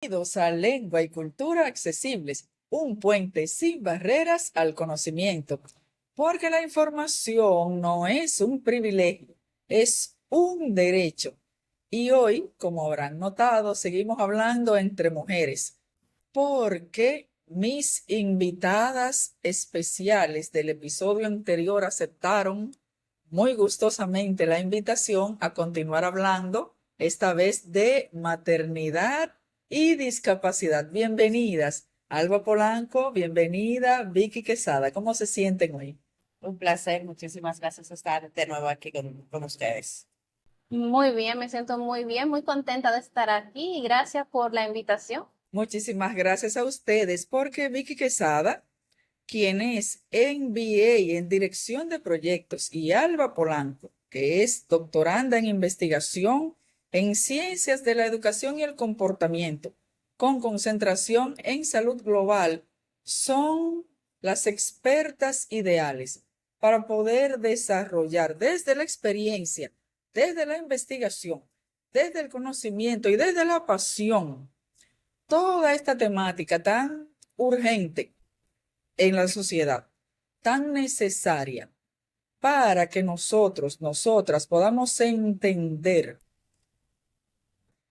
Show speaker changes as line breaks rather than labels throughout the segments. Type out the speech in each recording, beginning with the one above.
Bienvenidos a Lengua y Cultura Accesibles, un puente sin barreras al conocimiento, porque la información no es un privilegio, es un derecho. Y hoy, como habrán notado, seguimos hablando entre mujeres, porque mis invitadas especiales del episodio anterior aceptaron muy gustosamente la invitación a continuar hablando, esta vez de maternidad y discapacidad. Bienvenidas, Alba Polanco, bienvenida, Vicky Quesada. ¿Cómo se sienten hoy?
Un placer, muchísimas gracias por estar de nuevo aquí con ustedes.
Muy bien, me siento muy bien, muy contenta de estar aquí y gracias por la invitación.
Muchísimas gracias a ustedes, porque Vicky Quesada, quien es MBA en Dirección de Proyectos, y Alba Polanco, que es doctoranda en investigación en Ciencias de la Educación y el Comportamiento, con concentración en salud global, son las expertas ideales para poder desarrollar desde la experiencia, desde la investigación, desde el conocimiento y desde la pasión, toda esta temática tan urgente en la sociedad, tan necesaria para que nosotras podamos entender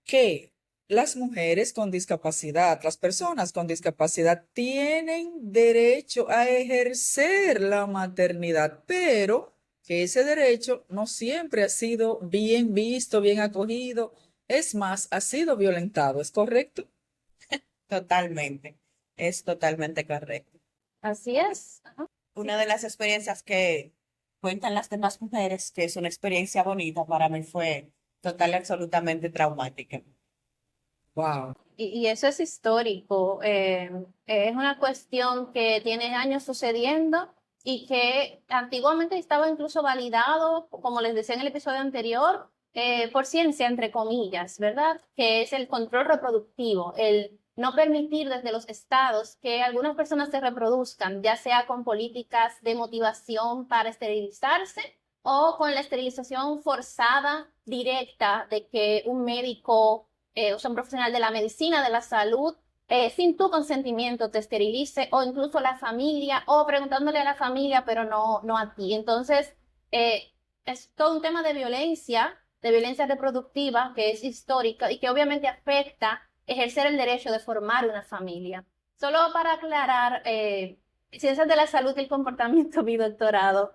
que las mujeres con discapacidad, las personas con discapacidad tienen derecho a ejercer la maternidad, pero que ese derecho no siempre ha sido bien visto, bien acogido, es más, ha sido violentado, ¿es correcto?
Totalmente, es totalmente correcto.
Así es. Ajá.
Una de las experiencias que cuentan las demás mujeres, que es una experiencia bonita, para mí fue total y absolutamente traumática.
Wow.
Y eso es histórico. Es una cuestión que tiene años sucediendo y que antiguamente estaba incluso validado, como les decía en el episodio anterior, por ciencia, entre comillas, ¿verdad? Que es el control reproductivo, el no permitir desde los estados que algunas personas se reproduzcan, ya sea con políticas de motivación para esterilizarse o con la esterilización forzada directa de que un médico o sea, un profesional de la medicina, de la salud, sin tu consentimiento te esterilice, o incluso la familia, o preguntándole a la familia, pero no a ti. Entonces, es todo un tema de violencia reproductiva, que es histórica y que obviamente afecta ejercer el derecho de formar una familia. Solo para aclarar, Ciencias de la Salud y el Comportamiento, mi doctorado,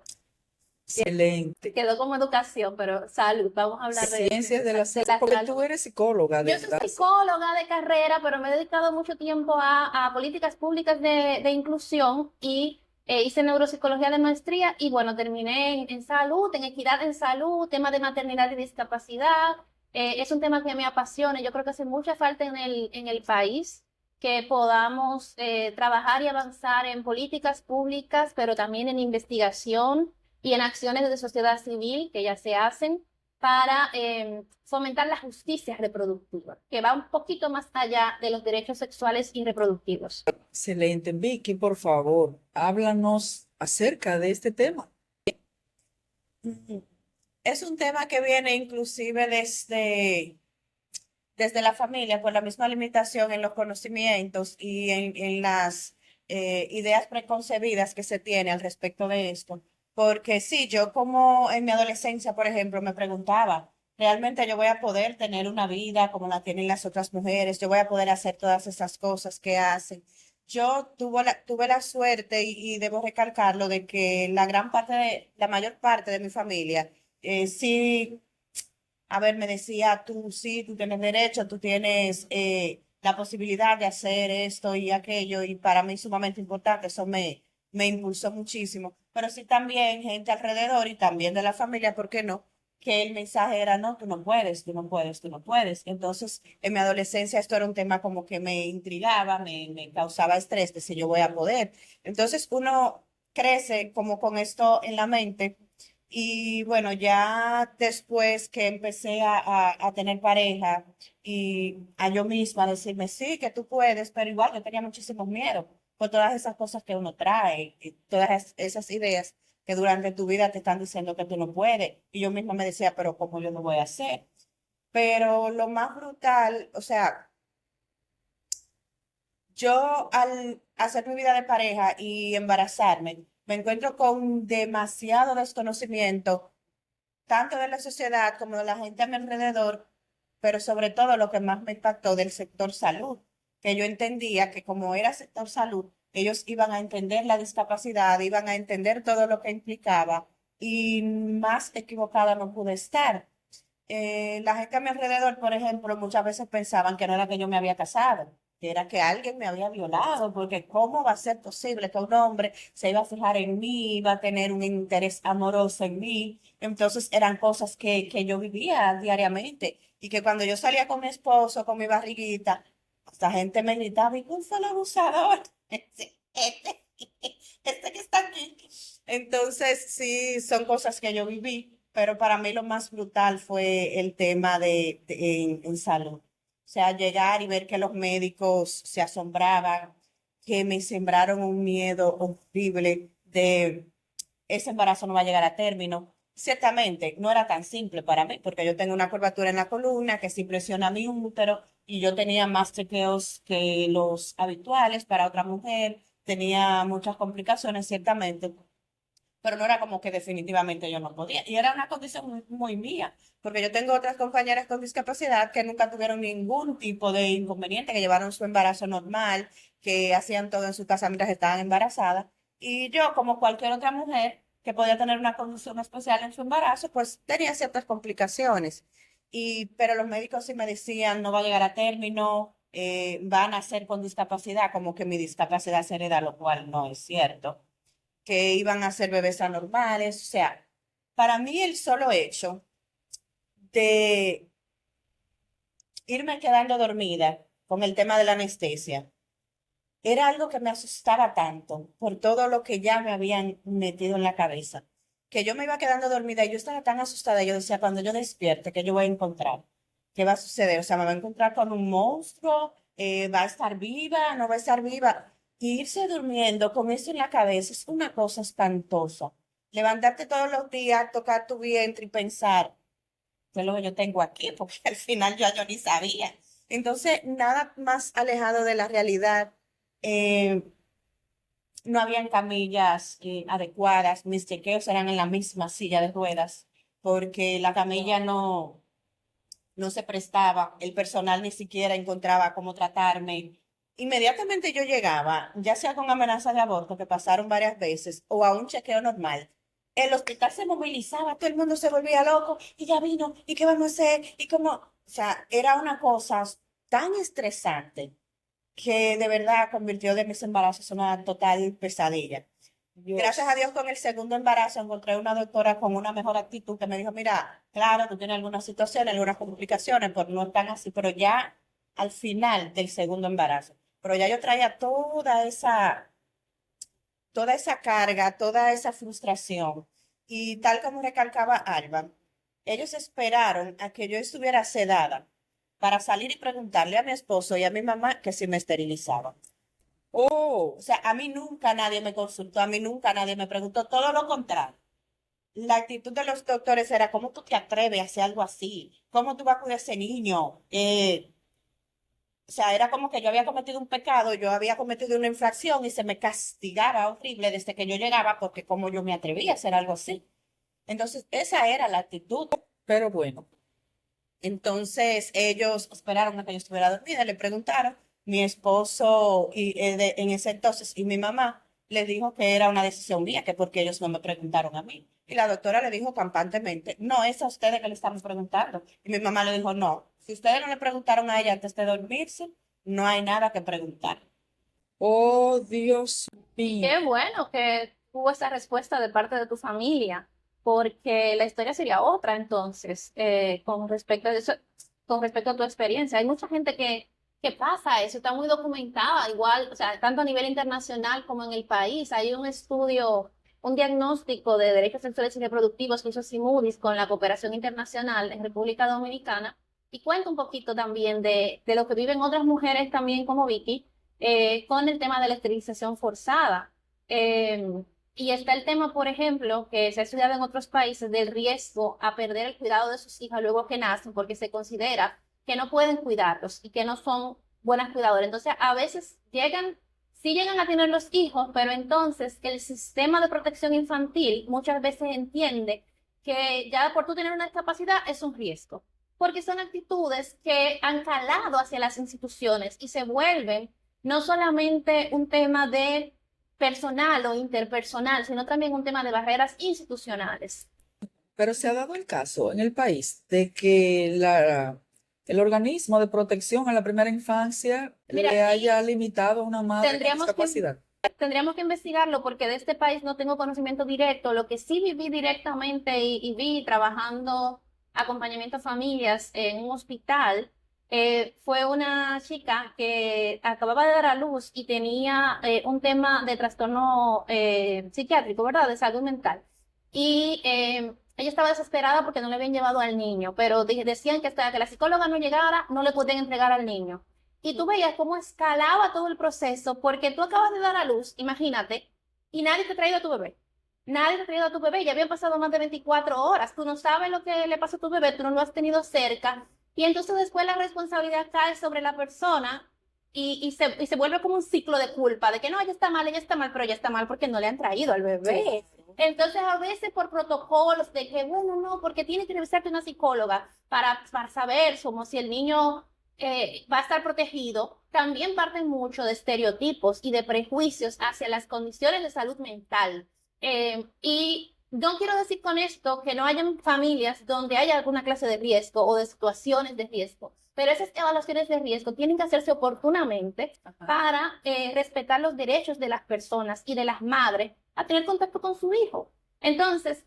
Excelente.
quedó como educación, pero salud, vamos a hablar
Ciencias de la
de
salud,
la
porque tú
salud.
eres psicóloga,
Yo soy
¿verdad?
psicóloga de carrera, pero me he dedicado mucho tiempo a políticas públicas de inclusión y hice neuropsicología de maestría y bueno, terminé en salud, en equidad en salud, tema de maternidad y discapacidad. Es un tema que me apasiona. Yo creo que hace mucha falta en el país que podamos trabajar y avanzar en políticas públicas, pero también en investigación y en acciones de sociedad civil que ya se hacen para fomentar la justicia reproductiva, que va un poquito más allá de los derechos sexuales y reproductivos.
Excelente. Vicky, por favor, háblanos acerca de este tema.
Ujú. Es un tema que viene inclusive desde la familia, por la misma limitación en los conocimientos y en las ideas preconcebidas que se tiene al respecto de esto. Porque sí, yo como en mi adolescencia, por ejemplo, me preguntaba, ¿realmente yo voy a poder tener una vida como la tienen las otras mujeres? ¿Yo voy a poder hacer todas esas cosas que hacen? Yo tuve la suerte y debo recalcarlo de que la mayor parte de mi familia sí, a ver, me decía, tú sí, tú tienes derecho, tú tienes la posibilidad de hacer esto y aquello, y para mí sumamente importante, me impulsó muchísimo. Pero sí también gente alrededor y también de la familia, ¿por qué no? Que el mensaje era, no, tú no puedes, tú no puedes, tú no puedes. Entonces, en mi adolescencia esto era un tema como que me intrigaba, me causaba estrés de si yo voy a poder. Entonces, uno crece como con esto en la mente y bueno, ya después que empecé a tener pareja y a yo misma decirme, sí, que tú puedes, pero igual yo tenía muchísimo miedo por todas esas cosas que uno trae, y todas esas ideas que durante tu vida te están diciendo que tú no puedes. Y yo misma me decía, pero ¿cómo yo lo voy a hacer? Pero lo más brutal, o sea, yo al hacer mi vida de pareja y embarazarme, me encuentro con demasiado desconocimiento, tanto de la sociedad como de la gente a mi alrededor, pero sobre todo lo que más me impactó del sector salud, que yo entendía que como era sector salud, ellos iban a entender la discapacidad, iban a entender todo lo que implicaba y más equivocada no pude estar. La gente a mi alrededor, por ejemplo, muchas veces pensaban que no era que yo me había casado, que era que alguien me había violado, porque ¿cómo va a ser posible que un hombre se iba a fijar en mí, iba a tener un interés amoroso en mí? Entonces eran cosas que yo vivía diariamente y que cuando yo salía con mi esposo, con mi barriguita, esta gente me gritaba, ¿y quién fue el abusador? Este, este que está aquí. Entonces, sí, son cosas que yo viví, pero para mí lo más brutal fue el tema en salud. O sea, llegar y ver que los médicos se asombraban, que me sembraron un miedo horrible de ese embarazo no va a llegar a término. Ciertamente, no era tan simple para mí, porque yo tengo una curvatura en la columna que sí presiona mi útero y yo tenía más chequeos que los habituales para otra mujer, tenía muchas complicaciones, ciertamente, pero no era como que definitivamente yo no podía. Y era una condición muy mía, porque yo tengo otras compañeras con discapacidad que nunca tuvieron ningún tipo de inconveniente, que llevaron su embarazo normal, que hacían todo en su casa mientras estaban embarazadas. Y yo, como cualquier otra mujer que podía tener una condición especial en su embarazo, pues tenía ciertas complicaciones. Pero los médicos sí me decían, no va a llegar a término, van a ser con discapacidad, como que mi discapacidad se hereda, lo cual no es cierto, que iban a ser bebés anormales. O sea, para mí el solo hecho de irme quedando dormida con el tema de la anestesia era algo que me asustaba tanto por todo lo que ya me habían metido en la cabeza, que yo me iba quedando dormida y yo estaba tan asustada. Yo decía, cuando yo despierte, ¿qué yo voy a encontrar? ¿Qué va a suceder? O sea, me va a encontrar con un monstruo, va a estar viva, no va a estar viva. Y irse durmiendo con eso en la cabeza es una cosa espantosa. Levantarte todos los días, tocar tu vientre y pensar, ¿qué es lo que yo tengo aquí? Porque al final yo ni sabía. Entonces, nada más alejado de la realidad. Eh, no habían camillas adecuadas, mis chequeos eran en la misma silla de ruedas, porque la camilla no se prestaba, el personal ni siquiera encontraba cómo tratarme. Inmediatamente yo llegaba, ya sea con amenaza de aborto, que pasaron varias veces, o a un chequeo normal, el hospital se movilizaba, todo el mundo se volvía loco, y ya vino, ¿y qué vamos a hacer? Y como, o sea, era una cosa tan estresante que de verdad convirtió de mis embarazos en una total pesadilla. Gracias a
Dios.
Dios con el segundo embarazo encontré una doctora con una mejor actitud que me dijo, mira, claro, tú tienes algunas situaciones, algunas complicaciones, pero no están así, pero ya al final del segundo embarazo. Pero ya yo traía toda esa carga, toda esa frustración. Y tal como recalcaba Alba, ellos esperaron a que yo estuviera sedada para salir y preguntarle a mi esposo y a mi mamá que si me esterilizaban.
Oh,
O sea, a mí nunca nadie me consultó, a mí nunca nadie me preguntó, todo lo contrario. La actitud de los doctores era, ¿cómo tú te atreves a hacer algo así? ¿Cómo tú vas a cuidar a ese niño? O sea, era como que yo había cometido un pecado, yo había cometido una infracción y se me castigaba horrible desde que yo llegaba porque como yo me atrevía a hacer algo así. Entonces, esa era la actitud.
pero bueno.
Entonces, ellos esperaron a que yo estuviera dormida, le preguntaron, mi esposo en ese entonces y mi mamá les dijo que era una decisión mía, que porque ellos no me preguntaron a mí. Y la doctora le dijo campantemente, no, es a ustedes que le estamos preguntando. Y mi mamá le dijo, no, si ustedes no le preguntaron a ella antes de dormirse, no hay nada que preguntar.
Oh, Dios mío.
Qué bueno que hubo esa respuesta de parte de tu familia, porque la historia sería otra entonces, con respecto a eso, con respecto a tu experiencia. Hay mucha gente que pasa eso, está muy documentada, igual, o sea, tanto a nivel internacional como en el país. Hay un estudio, un diagnóstico de derechos sexuales y reproductivos que hizo Simudis con la cooperación internacional en República Dominicana, y cuenta un poquito también de lo que viven otras mujeres también como Vicky, con el tema de la esterilización forzada. Eh, y está el tema, por ejemplo, que se ha estudiado en otros países del riesgo a perder el cuidado de sus hijas luego que nacen, porque se considera que no pueden cuidarlos y que no son buenas cuidadoras. Entonces, a veces sí llegan a tener los hijos, pero entonces el sistema de protección infantil muchas veces entiende que ya por tú tener una discapacidad es un riesgo, porque son actitudes que han calado hacia las instituciones y se vuelven no solamente un tema de personal o interpersonal, sino también un tema de barreras institucionales.
Pero se ha dado el caso en el país de que el organismo de protección a la primera infancia
Mira,
le haya limitado a una madre con
tendríamos que
discapacidad.
Tendríamos que investigarlo porque de este país no tengo conocimiento directo. Lo que sí viví directamente y vi trabajando acompañamiento a familias en un hospital fue una chica que acababa de dar a luz y tenía un tema de trastorno psiquiátrico, ¿verdad? De salud mental. Y ella estaba desesperada porque no le habían llevado al niño, pero decían que hasta que la psicóloga no llegara, no le podían entregar al niño. Y tú veías cómo escalaba todo el proceso, porque tú acabas de dar a luz, imagínate, y nadie te ha traído a tu bebé. Nadie te ha traído a tu bebé, ya habían pasado más de 24 horas, tú no sabes lo que le pasó a tu bebé, tú no lo has tenido cerca, y entonces después la responsabilidad cae sobre la persona y se vuelve como un ciclo de culpa, de que no, ella está mal, pero ella está mal porque no le han traído al bebé. Entonces, a veces por protocolos de que, bueno, no, porque tiene que revisarte una psicóloga para saber como si el niño va a estar protegido, también parten mucho de estereotipos y de prejuicios hacia las condiciones de salud mental. Y no quiero decir con esto que no hayan familias donde haya alguna clase de riesgo o de situaciones de riesgo, pero esas evaluaciones de riesgo tienen que hacerse oportunamente para respetar los derechos de las personas y de las madres a tener contacto con su hijo. Entonces,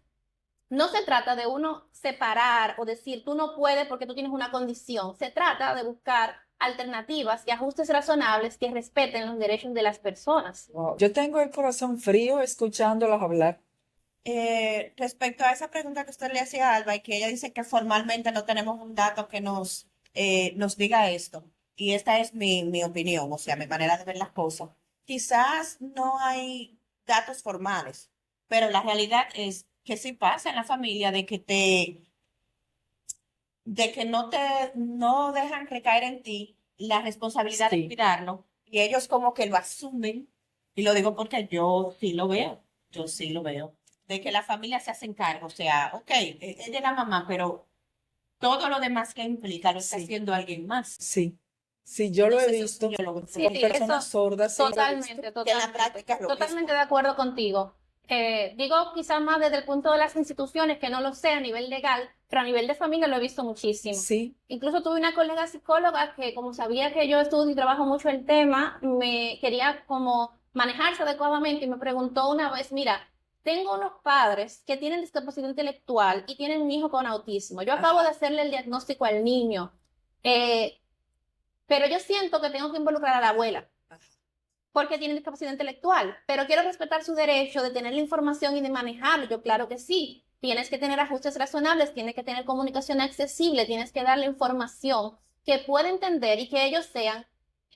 no se trata de uno separar o decir tú no puedes porque tú tienes una condición. Se trata de buscar alternativas y ajustes razonables que respeten los derechos de las personas.
Wow. Yo tengo el corazón frío escuchándolos hablar.
Respecto a esa pregunta que usted le hacía a Alba y que ella dice que formalmente no tenemos un dato que nos diga esto, y esta es mi opinión, o sea, mi manera de ver las cosas. Quizás no hay datos formales, pero la realidad es que sí pasa en la familia de que no dejan recaer en ti la responsabilidad de
Sí,
cuidarlo, y ellos como que lo asumen, y lo digo porque yo sí lo veo, de que la familia se hace cargo, o sea, ok, ella es la mamá, pero todo lo demás que implica lo está
sí,
haciendo alguien más.
sí. Sí, yo lo he
Entonces, eso sí
visto
yo lo veo.
Sí,
con
sí,
personas
eso
sordas, sí lo he visto.
totalmente,
Que en la
totalmente,
práctica es lo mismo.
totalmente de acuerdo contigo. Digo quizás más desde el punto de las instituciones, que no lo sé a nivel legal, pero a nivel de familia lo he visto muchísimo.
Sí,
Incluso tuve una colega psicóloga que como sabía que yo estudio y trabajo mucho el tema, me quería como manejarse adecuadamente y me preguntó una vez, mira, tengo unos padres que tienen discapacidad intelectual y tienen un hijo con autismo. Yo acabo de hacerle el diagnóstico al niño. Eh, pero yo siento que tengo que involucrar a la abuela porque tiene discapacidad intelectual, pero quiero respetar su derecho de tener la información y de manejarlo. Yo, claro que sí. Tienes que tener ajustes razonables, tienes que tener comunicación accesible, tienes que darle información que pueda entender y que ellos sean,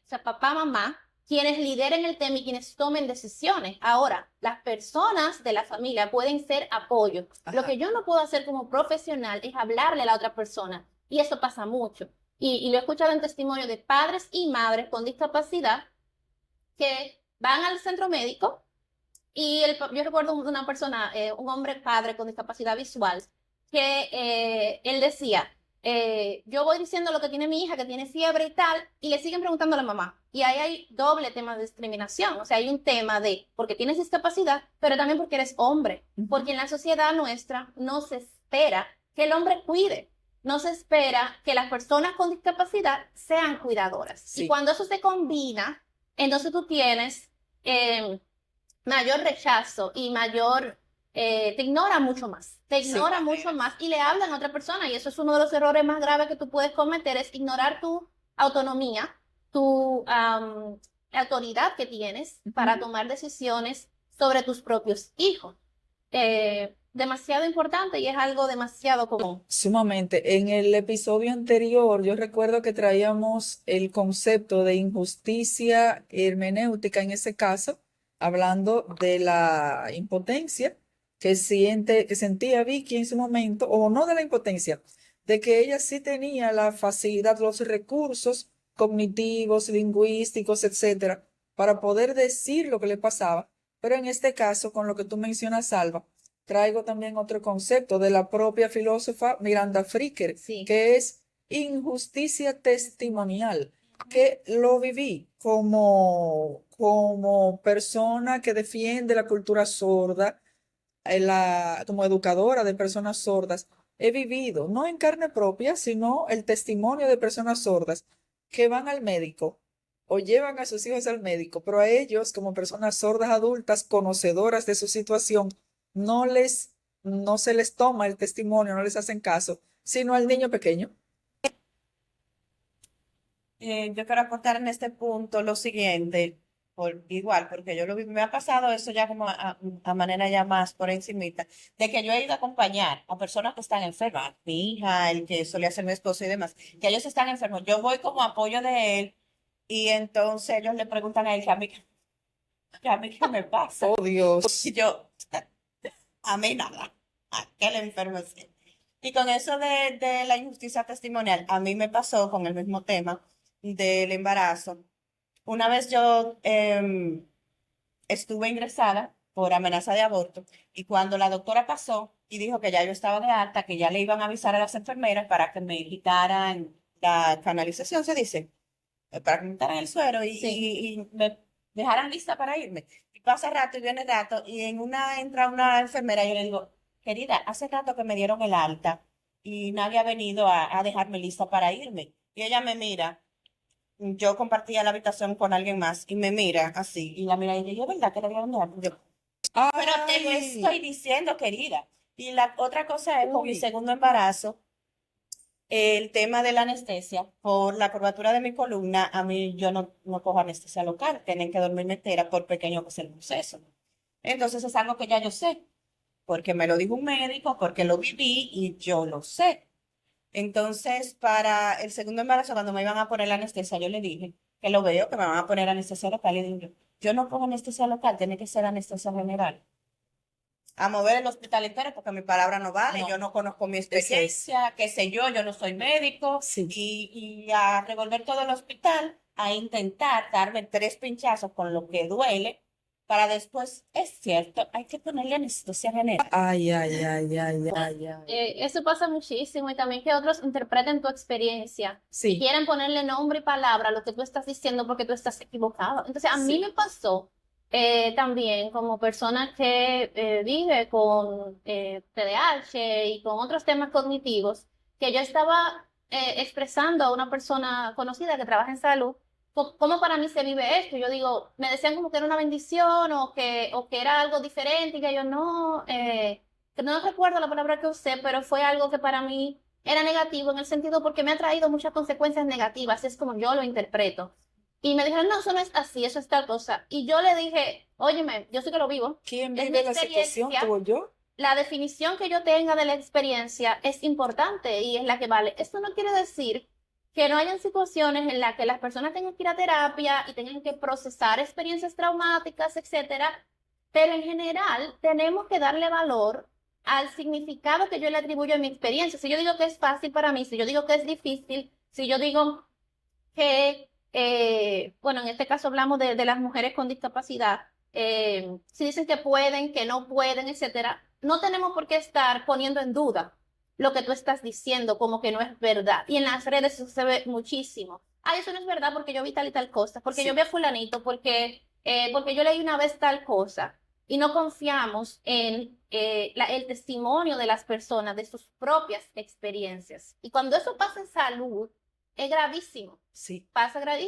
o sea, papá, mamá, quienes lideren el tema y quienes tomen decisiones. Ahora, las personas de la familia pueden ser apoyo. Lo
ajá.
que yo no puedo hacer como profesional es hablarle a la otra persona, y eso pasa mucho. Y lo he escuchado en testimonio de padres y madres con discapacidad que van al centro médico y yo recuerdo una persona, un hombre padre con discapacidad visual, que él decía, yo voy diciendo lo que tiene mi hija, que tiene fiebre y tal, y le siguen preguntando a la mamá. Y ahí hay doble tema de discriminación, o sea, hay un tema de porque tienes discapacidad, pero también porque eres hombre, porque en la sociedad nuestra no se espera que el hombre cuide. No se espera que las personas con discapacidad sean cuidadoras. Y
Sí,
cuando eso se combina, entonces tú tienes mayor rechazo y te ignora mucho más, te
sí,
ignora mucho más y le hablan a otra persona y eso es uno de los errores más graves que tú puedes cometer, es ignorar tu autonomía, tu autoridad que tienes para tomar decisiones sobre tus propios hijos. Demasiado importante y es algo demasiado común.
sumamente. En el episodio anterior, yo recuerdo que traíamos el concepto de injusticia hermenéutica en ese caso, hablando de la impotencia que sentía Vicky en su momento, o no de la impotencia, de que ella sí tenía la facilidad, los recursos cognitivos, lingüísticos, etcétera, para poder decir lo que le pasaba. Pero en este caso, con lo que tú mencionas, Alba, traigo también otro concepto de la propia filósofa Miranda Fricker,
Sí.
que es injusticia testimonial, que lo viví como persona que defiende la cultura sorda, como educadora de personas sordas. He vivido, no en carne propia, sino el testimonio de personas sordas que van al médico o llevan a sus hijos al médico, pero a ellos, como personas sordas adultas, conocedoras de su situación, no les, no se les toma el testimonio, no les hacen caso, sino al niño pequeño.
Yo quiero aportar en este punto lo siguiente, igual, porque yo me ha pasado eso ya como a manera ya más por encimita, de que yo he ido a acompañar a personas que están enfermas, mi hija, el que solía ser mi esposo y demás, que ellos están enfermos. Yo voy como apoyo de él y entonces ellos le preguntan a él que a mí qué me pasa.
Oh, Dios.
Y yo, a mí nada, a qué le enfermo es él. Y con eso de la injusticia testimonial, a mí me pasó con el mismo tema del embarazo. Una vez yo estuve ingresada por amenaza de aborto y cuando la doctora pasó y dijo que ya yo estaba de alta, que ya le iban a avisar a las enfermeras para que me quitaran la canalización, se dice, para que me quitaran el suero
Sí.
y me dejaran lista para irme. Y pasa rato y viene rato y en una entra una enfermera y yo le digo, querida, hace rato que me dieron el alta y nadie ha venido a dejarme lista para irme. Y ella me mira, yo compartía la habitación con alguien más y me mira así, y la mira y yo, ¿verdad que le dieron de alta? Yo, pero te lo
Ay,
estoy diciendo, querida. Y la otra cosa es con mi
uy,
segundo embarazo, el tema de la anestesia, por la curvatura de mi columna, a mí yo no cojo anestesia local, tienen que dormirme entera por pequeño que sea el proceso. Entonces es algo que ya yo sé, porque me lo dijo un médico, porque lo viví y yo lo sé. Entonces, para el segundo embarazo, cuando me iban a poner la anestesia, yo le dije que lo veo, que me van a poner anestesia local. Y digo, yo no pongo anestesia local, tiene que ser anestesia general. A mover el hospital entero porque mi palabra no vale,
no,
yo no conozco mi
eso es.
experiencia, qué sé yo no soy médico.
Sí.
Y a revolver todo el hospital, a intentar darme 3 pinchazos con lo que duele, para después, es cierto, hay que ponerle anestesia general.
Ay, ay, ay, ay, ay, ay.
Eso pasa muchísimo y también que otros interpreten tu experiencia y
Sí,
quieren ponerle nombre y palabra a lo que tú estás diciendo porque tú estás equivocado. Entonces, a mí
sí.
me pasó también como persona que vive con TDAH y con otros temas cognitivos, que yo estaba expresando a una persona conocida que trabaja en salud cómo para mí se vive esto. Yo digo, me decían como que era una bendición o que era algo diferente y que yo no. Que no recuerdo la palabra que usé, pero fue algo que para mí era negativo en el sentido porque me ha traído muchas consecuencias negativas, es como yo lo interpreto. Y me dijeron, no, eso no es así, eso es tal cosa. Y yo le dije, óyeme, yo sí que lo vivo,
¿Quién
es mi
vive la situación?
experiencia,
¿Tú o yo?
la definición que yo tenga de la experiencia es importante y es la que vale. Esto no quiere decir que no hayan situaciones en las que las personas tengan que ir a terapia y tengan que procesar experiencias traumáticas, etcétera, pero en general tenemos que darle valor al significado que yo le atribuyo a mi experiencia. Si yo digo que es fácil para mí, si yo digo que es difícil, si yo digo que, bueno, en este caso hablamos de las mujeres con discapacidad, si dicen que pueden, que no pueden, etcétera, no tenemos por qué estar poniendo en duda lo que tú estás diciendo como que no es verdad. Y en las redes eso se ve muchísimo. Ah, eso no es verdad porque yo vi tal y tal cosa, porque yo
Sí.
vi a fulanito, porque yo leí una vez tal cosa. Y no confiamos en el testimonio de las personas, de sus propias experiencias. Y cuando eso pasa en salud, es gravísimo.
Sí.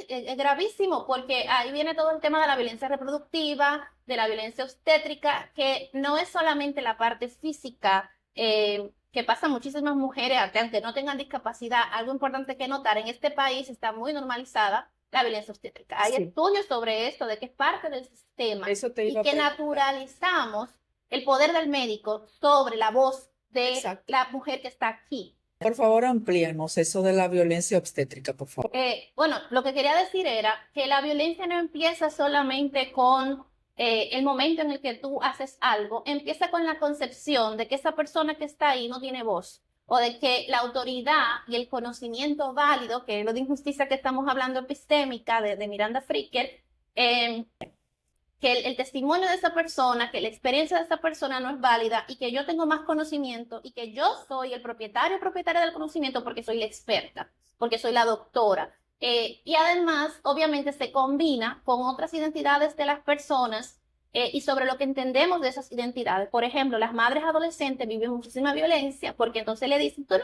Es gravísimo porque ahí viene todo el tema de la violencia reproductiva, de la violencia obstétrica, que no es solamente la parte física, que pasa a muchísimas mujeres, aunque no tengan discapacidad. Algo importante que notar, en este país está muy normalizada la violencia obstétrica. Hay
Sí.
estudios sobre esto, de que es parte del sistema
Eso te
y
iba a
que
preguntar.
naturalizamos el poder del médico sobre la voz de
Exacto.
la mujer que está aquí.
Por favor, amplíenos eso de la violencia obstétrica, por favor.
Bueno, lo que quería decir era que la violencia no empieza solamente con el momento en el que tú haces algo, empieza con la concepción de que esa persona que está ahí no tiene voz o de que la autoridad y el conocimiento válido, que es lo de injusticia que estamos hablando epistémica de Miranda Fricker, que el testimonio de esa persona, que la experiencia de esa persona no es válida y que yo tengo más conocimiento y que yo soy el propietario o propietaria del conocimiento porque soy la experta, porque soy la doctora. Y además, obviamente, se combina con otras identidades de las personas y sobre lo que entendemos de esas identidades. Por ejemplo, las madres adolescentes viven muchísima violencia porque entonces le dicen, tú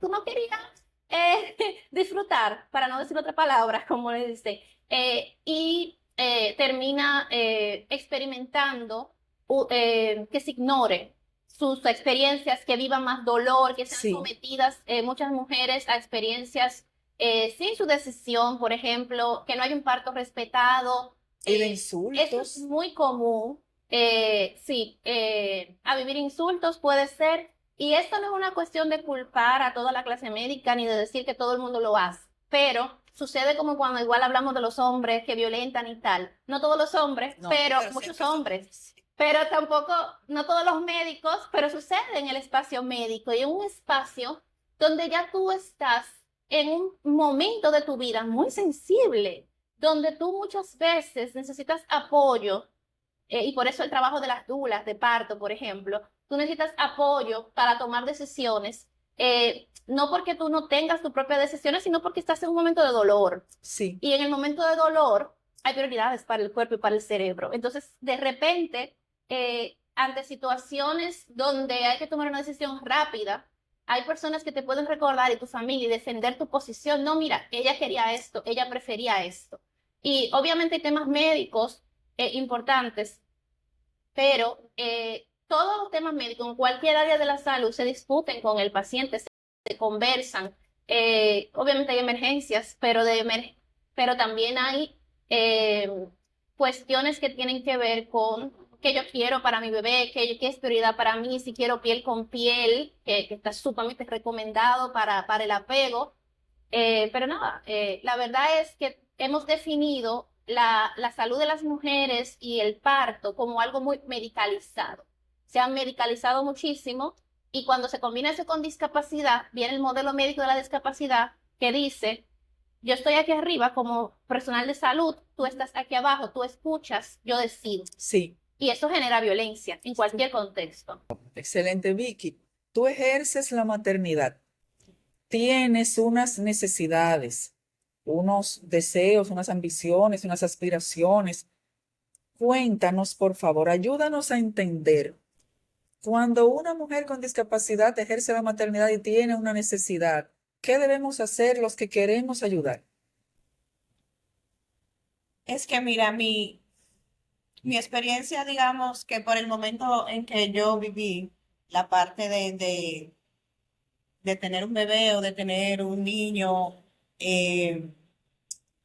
no querías disfrutar, para no decir otra palabra, como le dice. Termina experimentando que se ignore sus experiencias, que vivan más dolor, que sean
Sí,
sometidas muchas mujeres a experiencias sin su decisión, por ejemplo, que no hay un parto respetado.
y de
Eso es
insultos.
muy común. Sí, a vivir insultos puede ser. Y esto no es una cuestión de culpar a toda la clase médica ni de decir que todo el mundo lo hace, pero sucede como cuando igual hablamos de los hombres que violentan y tal. No todos los hombres,
No,
pero
Pero
muchos
siempre son
hombres. Pero tampoco, no todos los médicos, pero sucede en el espacio médico y en un espacio donde ya tú estás en un momento de tu vida muy sensible, donde tú muchas veces necesitas apoyo, y por eso el trabajo de las dulas de parto, por ejemplo, tú necesitas apoyo para tomar decisiones, no porque tú no tengas tus propias decisiones, sino porque estás en un momento de dolor.
Sí,
Y en el momento de dolor hay prioridades para el cuerpo y para el cerebro. Entonces, de repente, ante situaciones donde hay que tomar una decisión rápida, hay personas que te pueden recordar y tu familia y defender tu posición. No, mira, ella quería esto, ella prefería esto. Y obviamente hay temas médicos importantes, pero todos los temas médicos en cualquier área de la salud se discuten con el paciente, se conversan. Obviamente hay emergencias, pero también hay eh, cuestiones que tienen que ver con qué yo quiero para mi bebé, qué es prioridad para mí, si quiero piel con piel, que está sumamente recomendado para el apego. Pero nada, la verdad es que hemos definido la salud de las mujeres y el parto como algo muy medicalizado. Se han medicalizado muchísimo y cuando se combina eso con discapacidad, viene el modelo médico de la discapacidad que dice, yo estoy aquí arriba como personal de salud, tú estás aquí abajo, tú escuchas, yo decido.
sí.
Y eso genera violencia en cualquier contexto.
Excelente, Vicky. Tú ejerces la maternidad. Tienes unas necesidades, unos deseos, unas ambiciones, unas aspiraciones. Cuéntanos, por favor, ayúdanos a entender. Cuando una mujer con discapacidad ejerce la maternidad y tiene una necesidad, ¿qué debemos hacer los que queremos ayudar?
Es que mira, mi experiencia, digamos que por el momento en que yo viví la parte de tener un bebé o de tener un niño, eh,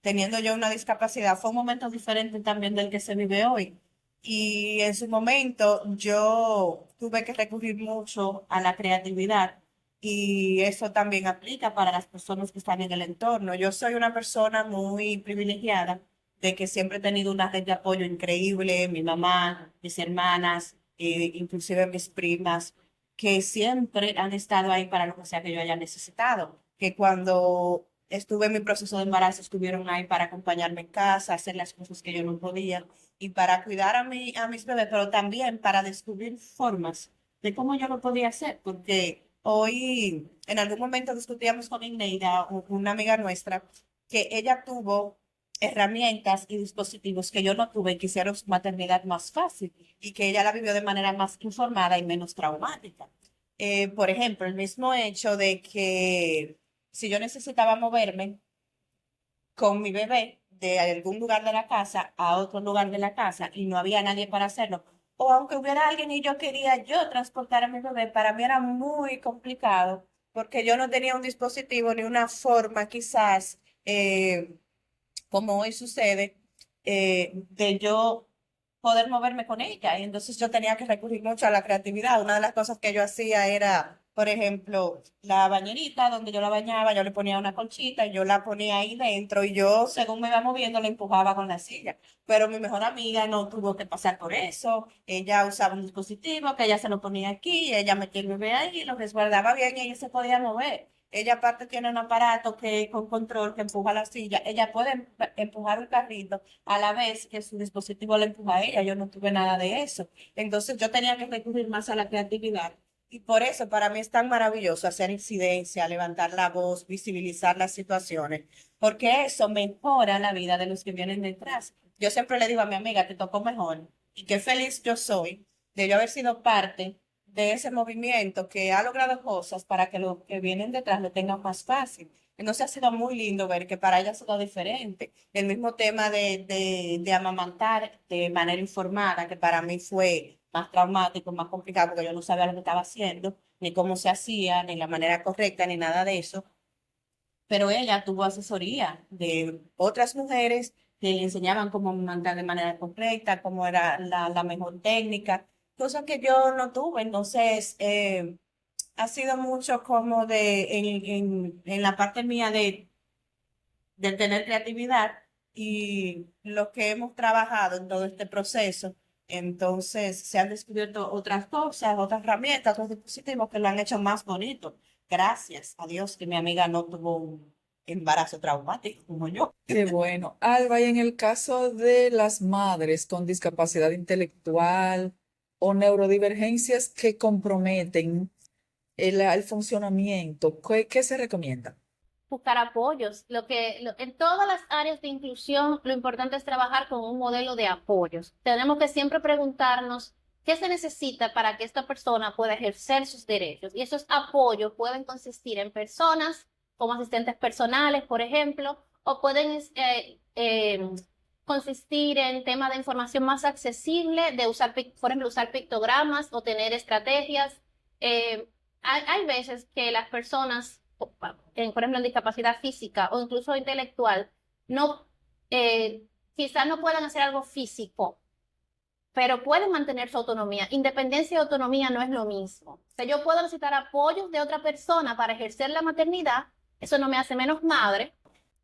teniendo yo una discapacidad, fue un momento diferente también del que se vive hoy. Y en su momento yo tuve que recurrir mucho a la creatividad y eso también aplica para las personas que están en el entorno. Yo soy una persona muy privilegiada de que siempre he tenido una red de apoyo increíble, mi mamá, mis hermanas, inclusive mis primas, que siempre han estado ahí para lo que sea que yo haya necesitado. Que cuando estuve en mi proceso de embarazo, estuvieron ahí para acompañarme en casa, hacer las cosas que yo no podía y para cuidar a mis bebés, pero también para descubrir formas de cómo yo lo podía hacer, porque hoy en algún momento discutíamos con Ineida, una amiga nuestra, que ella tuvo herramientas y dispositivos que yo no tuve y que hicieron su maternidad más fácil y que ella la vivió de manera más informada y menos traumática. Por ejemplo, el mismo hecho de que si yo necesitaba moverme con mi bebé de algún lugar de la casa a otro lugar de la casa y no había nadie para hacerlo, o aunque hubiera alguien y yo quería yo transportar a mi bebé, para mí era muy complicado porque yo no tenía un dispositivo ni una forma quizás, como hoy sucede, de yo poder moverme con ella. Y entonces yo tenía que recurrir mucho a la creatividad. Una de las cosas que yo hacía era Por ejemplo, la bañerita donde yo la bañaba, yo le ponía una colchita, yo la ponía ahí dentro y yo, según me iba moviendo, la empujaba con la silla. Pero mi mejor amiga no tuvo que pasar por eso. Ella usaba un dispositivo que ella se lo ponía aquí, y ella metía el bebé ahí, lo resguardaba bien y ella se podía mover. Ella aparte tiene un aparato que con control que empuja la silla. Ella puede empujar un carrito a la vez que su dispositivo le empuja a ella. Yo no tuve nada de eso. Entonces yo tenía que recurrir más a la creatividad. Y por eso para mí es tan maravilloso hacer incidencia, levantar la voz, visibilizar las situaciones, porque eso mejora la vida de los que vienen detrás. Yo siempre le digo a mi amiga, te tocó mejor, y qué feliz yo soy de yo haber sido parte de ese movimiento que ha logrado cosas para que los que vienen detrás lo tengan más fácil. Entonces ha sido muy lindo ver que para ella ha sido diferente. El mismo tema de amamantar de manera informada, que para mí fue más traumático, más complicado, porque yo no sabía lo que estaba haciendo, ni cómo se hacía, ni la manera correcta, ni nada de eso. Pero ella tuvo asesoría de otras mujeres que le enseñaban cómo amamantar de manera correcta, cómo era la mejor técnica, cosa que yo no tuve. Entonces, ha sido mucho como en la parte mía de tener creatividad y lo que hemos trabajado en todo este proceso. Entonces se han descubierto otras cosas, otras herramientas, otros dispositivos que lo han hecho más bonito. Gracias a Dios que mi amiga no tuvo un embarazo traumático como yo.
Qué bueno. Alba, y en el caso de las madres con discapacidad intelectual o neurodivergencias que comprometen el funcionamiento, ¿qué se recomienda?
Buscar apoyos. En todas las áreas de inclusión, lo importante es trabajar con un modelo de apoyos. Tenemos que siempre preguntarnos qué se necesita para que esta persona pueda ejercer sus derechos. Y esos apoyos pueden consistir en personas como asistentes personales, por ejemplo, o pueden consistir en temas de información más accesible, de usar, por ejemplo, usar pictogramas o tener estrategias. Hay veces que las personas por ejemplo, en discapacidad física o incluso intelectual, no, quizás no puedan hacer algo físico, pero pueden mantener su autonomía. Independencia y autonomía no es lo mismo. O sea, yo puedo necesitar apoyos de otra persona para ejercer la maternidad, eso no me hace menos madre,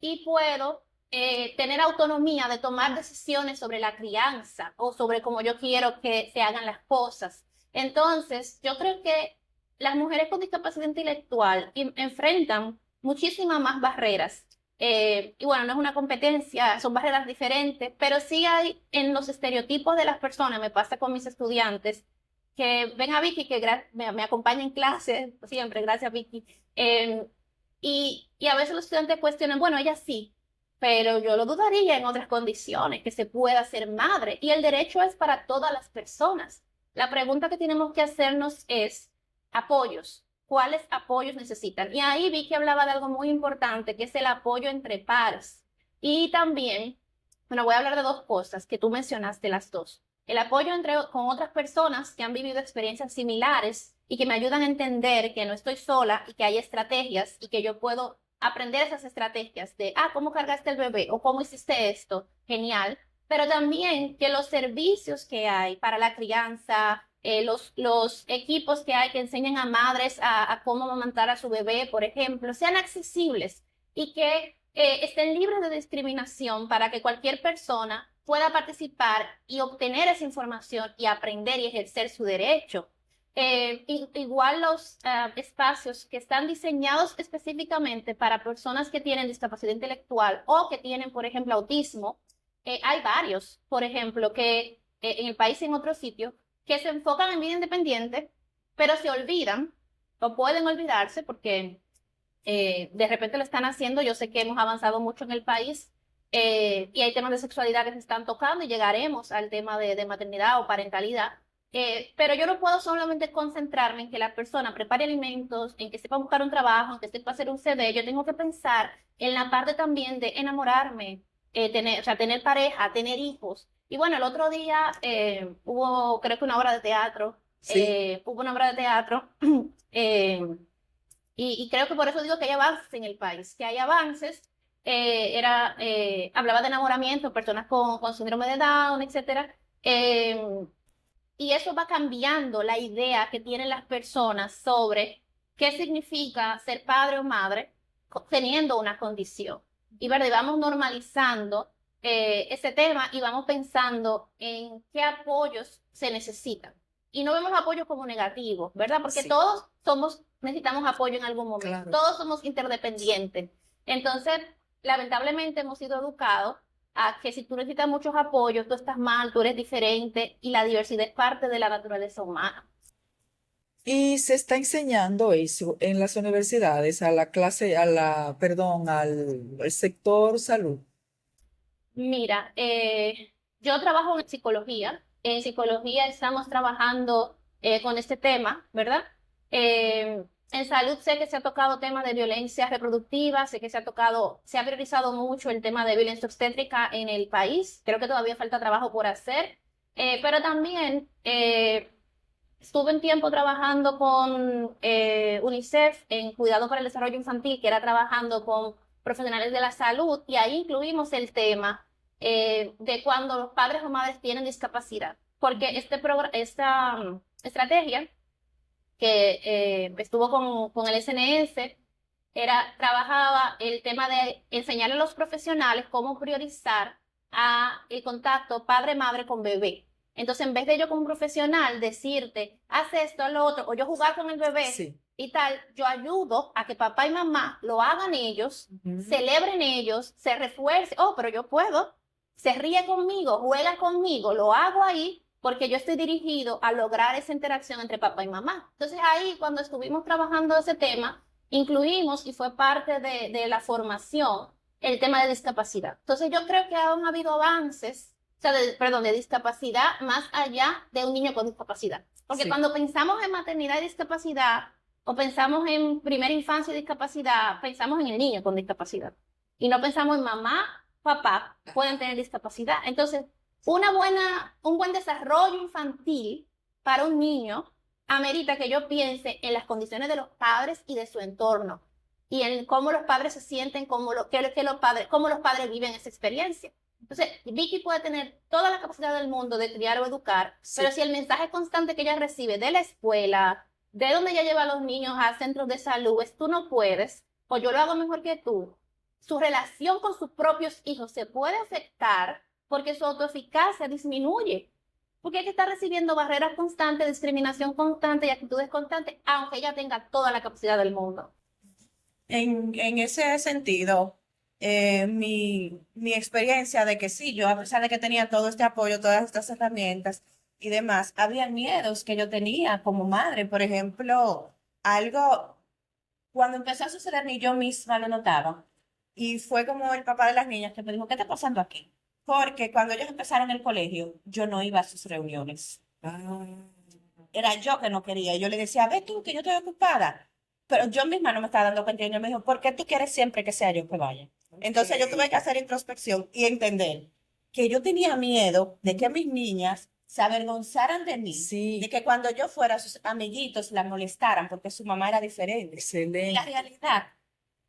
y puedo tener autonomía de tomar decisiones sobre la crianza o sobre cómo yo quiero que se hagan las cosas. Entonces, yo creo que las mujeres con discapacidad intelectual enfrentan muchísimas más barreras. Y bueno, no es una competencia, son barreras diferentes, pero sí hay en los estereotipos de las personas, me pasa con mis estudiantes, que ven a Vicky, que me acompaña en clase, siempre, gracias Vicky, y a veces los estudiantes cuestionan, bueno, ella sí, pero yo lo dudaría en otras condiciones, que se pueda ser madre, y el derecho es para todas las personas. La pregunta que tenemos que hacernos es, apoyos. ¿Cuáles apoyos necesitan? Y ahí vi que hablaba de algo muy importante, que es el apoyo entre pares. Y también, bueno, voy a hablar de dos cosas que tú mencionaste las dos. El apoyo con otras personas que han vivido experiencias similares y que me ayudan a entender que no estoy sola y que hay estrategias y que yo puedo aprender esas estrategias de, ¿cómo cargaste el bebé? O ¿cómo hiciste esto? Genial. Pero también que los servicios que hay para la crianza, los equipos que hay que enseñen a madres a cómo amamantar a su bebé, por ejemplo, sean accesibles y que estén libres de discriminación para que cualquier persona pueda participar y obtener esa información y aprender y ejercer su derecho. Igual los espacios que están diseñados específicamente para personas que tienen discapacidad intelectual o que tienen, por ejemplo, autismo, hay varios, por ejemplo, que en el país y en otros sitios, que se enfocan en vida independiente, pero se olvidan o pueden olvidarse porque de repente lo están haciendo. Yo sé que hemos avanzado mucho en el país y hay temas de sexualidad que se están tocando y llegaremos al tema de maternidad o parentalidad. Pero yo no puedo solamente concentrarme en que la persona prepare alimentos, en que sepa buscar un trabajo, en que sepa hacer un CD. Yo tengo que pensar en la parte también de enamorarme, o sea, tener pareja, tener hijos. Y bueno, el otro día hubo, creo que una obra de teatro,
Sí,
hubo una obra de teatro, eh, y creo que por eso digo que hay avances en el país, que hay avances. Hablaba de enamoramiento, personas con síndrome de Down, etcétera. Y eso va cambiando la idea que tienen las personas sobre qué significa ser padre o madre teniendo una condición. Y, ¿verdad? Y vamos normalizando ese tema y vamos pensando en qué apoyos se necesitan. Y no vemos apoyo como negativo, ¿verdad? Porque
Sí,
todos necesitamos apoyo en algún momento,
claro.
todos somos interdependientes. Entonces, lamentablemente hemos sido educados a que si tú necesitas muchos apoyos, tú estás mal, tú eres diferente y la diversidad es parte de la naturaleza humana.
Y se está enseñando eso en las universidades, perdón, al sector salud.
Mira, yo trabajo en psicología. En psicología estamos trabajando con este tema, ¿verdad? En salud sé que se ha tocado temas de violencia reproductiva, sé que se ha priorizado mucho el tema de violencia obstétrica en el país. Creo que todavía falta trabajo por hacer, pero también estuve un tiempo trabajando con UNICEF en cuidado para el desarrollo infantil, que era trabajando con profesionales de la salud, y ahí incluimos el tema de cuando los padres o madres tienen discapacidad, porque esta estrategia que estuvo con el SNS trabajaba el tema de enseñarle a los profesionales cómo priorizar el contacto padre-madre con bebé. Entonces, en vez de yo como profesional decirte, haz esto, haz lo otro, o yo jugar con el bebé
Sí.
y tal, yo ayudo a que papá y mamá lo hagan ellos,
Ujú.
celebren ellos, se refuerce, oh, pero yo puedo, se ríe conmigo, juega conmigo, lo hago ahí porque yo estoy dirigido a lograr esa interacción entre papá y mamá. Entonces ahí, cuando estuvimos trabajando ese tema, incluimos y fue parte de la formación el tema de discapacidad. Entonces yo creo que han habido avances, o sea, perdón, de discapacidad más allá de un niño con discapacidad. Porque
Sí.
cuando pensamos en maternidad y discapacidad, o pensamos en primera infancia y discapacidad, pensamos en el niño con discapacidad. Y no pensamos en mamá, papá, pueden tener discapacidad. Entonces, un buen desarrollo infantil para un niño amerita que yo piense en las condiciones de los padres y de su entorno y en cómo los padres se sienten, cómo los padres viven esa experiencia. Entonces, Vicky puede tener toda la capacidad del mundo de criar o educar,
Sí.
pero si el mensaje constante que ella recibe de la escuela, de donde ella lleva a los niños a centros de salud, es tú no puedes, o yo lo hago mejor que tú, su relación con sus propios hijos se puede afectar porque su autoeficacia disminuye. Porque ella está recibiendo barreras constantes, discriminación constante y actitudes constantes, aunque ella tenga toda la capacidad del mundo.
En ese sentido, mi experiencia de que sí, yo a pesar de que tenía todo este apoyo, todas estas herramientas y demás, había miedos que yo tenía como madre. Por ejemplo, algo, cuando empezó a suceder ni yo misma lo notaba. Y fue como el papá de las niñas que me dijo, ¿qué está pasando aquí? Porque cuando ellos empezaron el colegio, yo no iba a sus reuniones.
Ah,
Era yo que no quería. Yo le decía, ve tú, que yo estoy ocupada. Pero yo misma no me estaba dando cuenta. Y ella me dijo, ¿por qué tú quieres siempre que sea yo que vaya? Entonces yo tuve que hacer introspección y entender que yo tenía miedo de que mis niñas se avergonzaran de mí,
sí,
de que cuando yo fuera sus amiguitos la molestaran porque su mamá era diferente. Y la
excelente.
realidad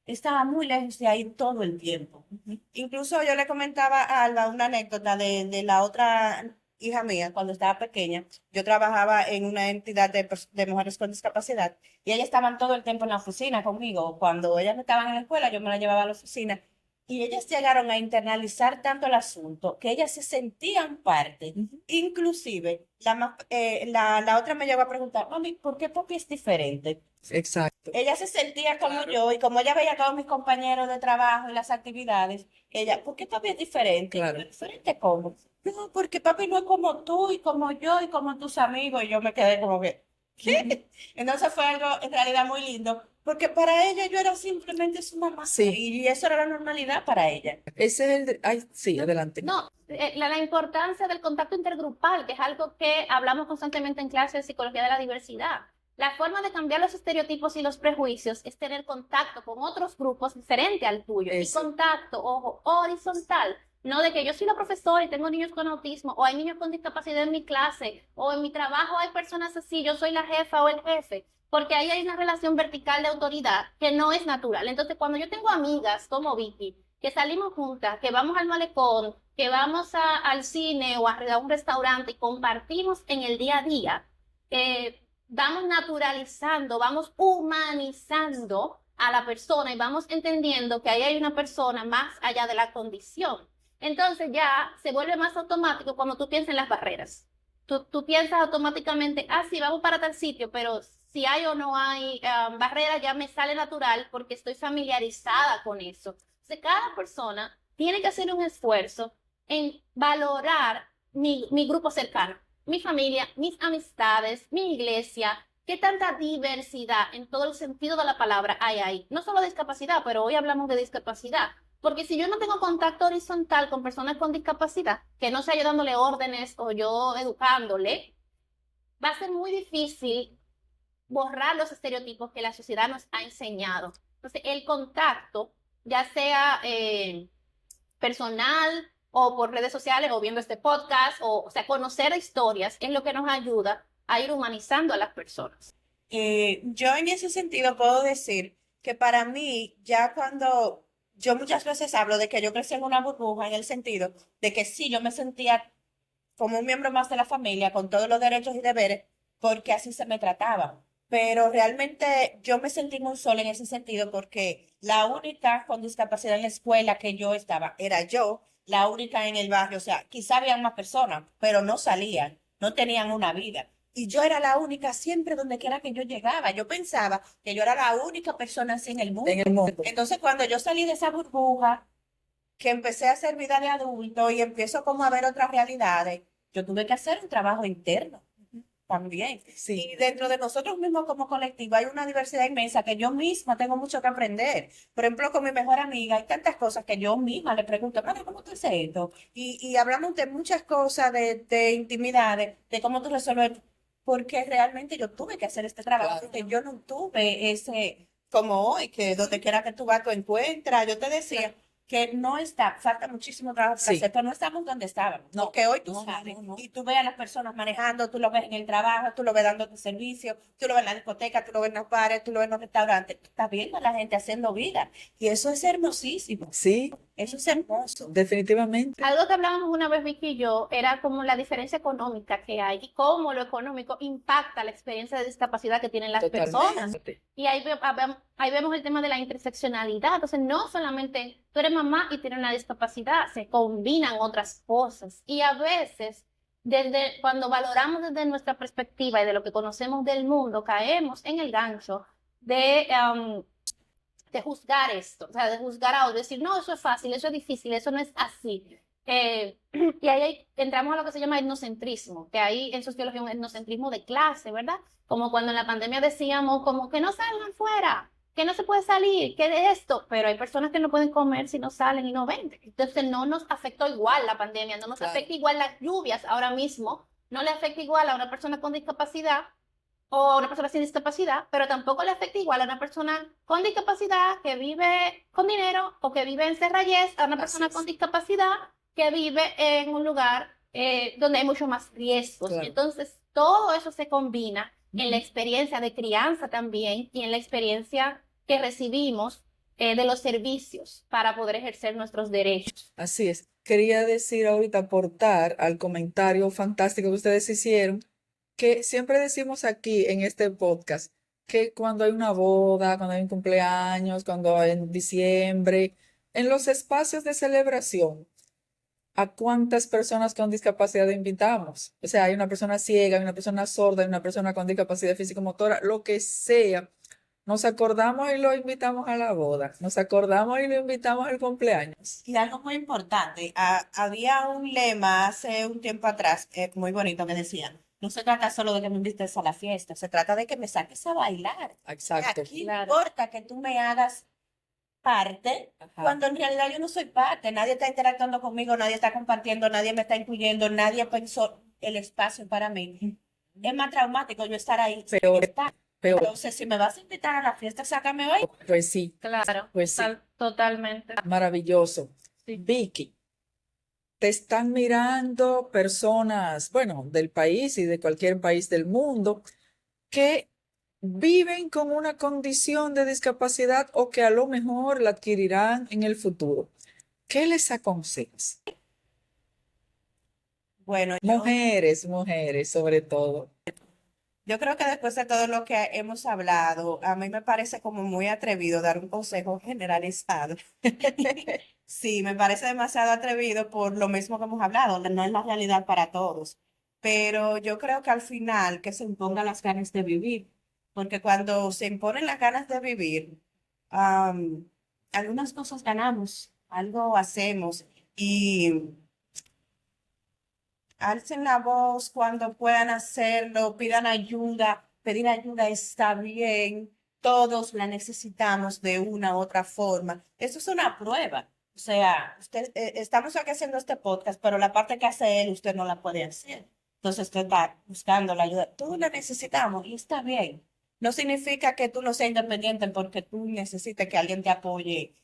estaba muy lejos de ahí todo el tiempo. Incluso yo le comentaba a Alba una anécdota de la otra hija mía cuando estaba pequeña. Yo trabajaba en una entidad de mujeres con discapacidad y ellas estaban todo el tiempo en la oficina conmigo. Cuando ellas estaban en la escuela, yo me la llevaba a la oficina. Y ellas llegaron a internalizar tanto el asunto que ellas se sentían parte.
Ujú.
Inclusive, la otra me llegó a preguntar, mami, ¿por qué papi es diferente?
Exacto.
Ella se sentía como yo y como ella veía a todos mis compañeros de trabajo y las actividades, ella, ¿por qué papi es diferente?
Claro.
¿Diferente cómo? No, porque papi no es como tú y como yo y como tus amigos. Y yo me quedé como que, ¿qué? Entonces fue algo en realidad muy lindo, porque para ella yo era simplemente su mamá
Sí.
y eso era la normalidad para ella.
Ese es Ay, sí, adelante.
No, la importancia del contacto intergrupal, que es algo que hablamos constantemente en clases de psicología de la diversidad. La forma de cambiar los estereotipos y los prejuicios es tener contacto con otros grupos diferentes al tuyo.
Eso.
Y contacto, ojo, horizontal. No de que yo soy la profesora y tengo niños con autismo, o hay niños con discapacidad en mi clase, o en mi trabajo hay personas así, yo soy la jefa o el jefe. Porque ahí hay una relación vertical de autoridad que no es natural. Entonces, cuando yo tengo amigas como Vicky, que salimos juntas, que vamos al malecón, que vamos al cine o a un restaurante y compartimos en el día a día, vamos naturalizando, vamos humanizando a la persona y vamos entendiendo que ahí hay una persona más allá de la condición. Entonces ya se vuelve más automático cuando tú piensas en las barreras. Tú piensas automáticamente, ah, sí, vamos para tal sitio, pero si hay o no hay barreras ya me sale natural porque estoy familiarizada con eso. Entonces cada persona tiene que hacer un esfuerzo en valorar mi grupo cercano, mi familia, mis amistades, mi iglesia, qué tanta diversidad en todo el sentido de la palabra hay ahí. No solo discapacidad, pero hoy hablamos de discapacidad. Porque si yo no tengo contacto horizontal con personas con discapacidad, que no sea yo dándole órdenes o yo educándole, va a ser muy difícil borrar los estereotipos que la sociedad nos ha enseñado. Entonces, el contacto, ya sea personal o por redes sociales o viendo este podcast, o sea, conocer historias es lo que nos ayuda a ir humanizando a las personas.
Yo en ese sentido puedo decir que para mí, ya cuando yo muchas veces hablo de que yo crecí en una burbuja, en el sentido de que sí, yo me sentía como un miembro más de la familia, con todos los derechos y deberes, porque así se me trataba. Pero realmente yo me sentí muy sola en ese sentido porque la única con discapacidad en la escuela que yo estaba era yo, la única en el barrio. O sea, quizá habían más personas, pero no salían, no tenían una vida. Y yo era la única siempre donde quiera que yo llegaba. Yo pensaba que yo era la única persona así en el mundo.
En el mundo.
Entonces, cuando yo salí de esa burbuja, que empecé a hacer vida de adulto y empiezo como a ver otras realidades, yo tuve que hacer un trabajo interno también.
Sí,
Y dentro de nosotros mismos como colectivo hay una diversidad inmensa que yo misma tengo mucho que aprender. Por ejemplo, con mi mejor amiga hay tantas cosas que yo misma le pregunto, "Mami, ¿cómo tú haces esto?" Y hablamos de muchas cosas, de intimidades, de cómo tú resuelves, porque realmente yo tuve que hacer este trabajo,
claro.
porque yo no tuve ese, como hoy, que donde quiera que tú vas, tú encuentras. Yo te decía que no está, falta muchísimo trabajo para
Sí.
hacer, pero no estamos donde estábamos.
No,
Porque hoy tú
no, no,
sales
no, no.
y tú ves a las personas manejando, tú lo ves en el trabajo, tú lo ves dando tu servicio, tú lo ves en la discoteca, tú lo ves en los bares, tú lo ves en los restaurantes. Tú estás viendo a la gente haciendo vida. Y eso es hermosísimo.
Sí,
Eso es hermoso.
definitivamente.
Algo que hablábamos una vez Vicky y yo era como la diferencia económica que hay y cómo lo económico impacta la experiencia de discapacidad que tienen las personas.
Totalmente.
Y ahí vemos el tema de la interseccionalidad. Entonces, no solamente tú eres mamá y tienes una discapacidad, se combinan otras cosas. Y a veces, cuando valoramos desde nuestra perspectiva y de lo que conocemos del mundo, caemos en el gancho de juzgar esto, o sea, de juzgar a otro, decir, no, eso es fácil, eso es difícil, eso no es así. Y ahí entramos a lo que se llama etnocentrismo, que ahí en sociología es un etnocentrismo de clase, ¿verdad? Como cuando en la pandemia decíamos como que no salgan fuera, que no se puede salir, que de esto, pero hay personas que no pueden comer si no salen y no venden. Entonces no nos afectó igual la pandemia, no nos
Claro.
afecta igual las lluvias ahora mismo, no le afecta igual a una persona con discapacidad o una persona sin discapacidad, pero tampoco le afecta igual a una persona con discapacidad que vive con dinero o que vive en Serrayes, a una persona con discapacidad que vive en un lugar donde hay mucho más riesgos.
Claro.
Entonces, todo eso se combina en la
Ujú.
experiencia de crianza también y en la experiencia que recibimos de los servicios para poder ejercer nuestros derechos.
Así es. Quería decir ahorita, aportar al comentario fantástico que ustedes hicieron, que siempre decimos aquí en este podcast que cuando hay una boda, cuando hay un cumpleaños, cuando hay en diciembre, en los espacios de celebración, ¿a cuántas personas con discapacidad invitamos? O sea, hay una persona ciega, hay una persona sorda, hay una persona con discapacidad físico-motora, lo que sea. Nos acordamos y lo invitamos a la boda, nos acordamos y lo invitamos al cumpleaños.
Y algo muy importante, había un lema hace un tiempo atrás, muy bonito, que decía, no se trata solo de que me invites a la fiesta, se trata de que me saques a bailar.
Exacto.
Aquí
Claro.
importa que tú me hagas parte,
Ajá.
cuando en realidad yo no soy parte, nadie está interactuando conmigo, nadie está compartiendo, nadie me está incluyendo, nadie pensó el espacio para mí. Es más traumático yo estar ahí sin
Peor,
estar.
peor.
Entonces, si me vas a invitar a la fiesta, sácame hoy.
Pues sí,
Claro,
pues sí,
totalmente.
maravilloso.
Sí.
Vicky, te están mirando personas, bueno, del país y de cualquier país del mundo que viven con una condición de discapacidad o que a lo mejor la adquirirán en el futuro. ¿Qué les aconsejas?
Bueno, yo
Mujeres, mujeres sobre todo.
Yo creo que después de todo lo que hemos hablado, a mí me parece como muy atrevido dar un consejo generalizado. Sí, me parece demasiado atrevido por lo mismo que hemos hablado, no es la realidad para todos. Pero yo creo que al final que se impongan las ganas de vivir, porque cuando se imponen las ganas de vivir, am, algunas cosas ganamos, algo hacemos y alcen la voz cuando puedan hacerlo, pidan ayuda. Pedir ayuda está bien, todos la necesitamos de una u otra forma. Eso es una prueba. O sea, estamos aquí haciendo este podcast, pero la parte que hace él, usted no la puede hacer. Entonces, usted está buscando la ayuda. Todos la necesitamos y está bien. No significa que tú no seas independiente porque tú necesites que alguien te apoye,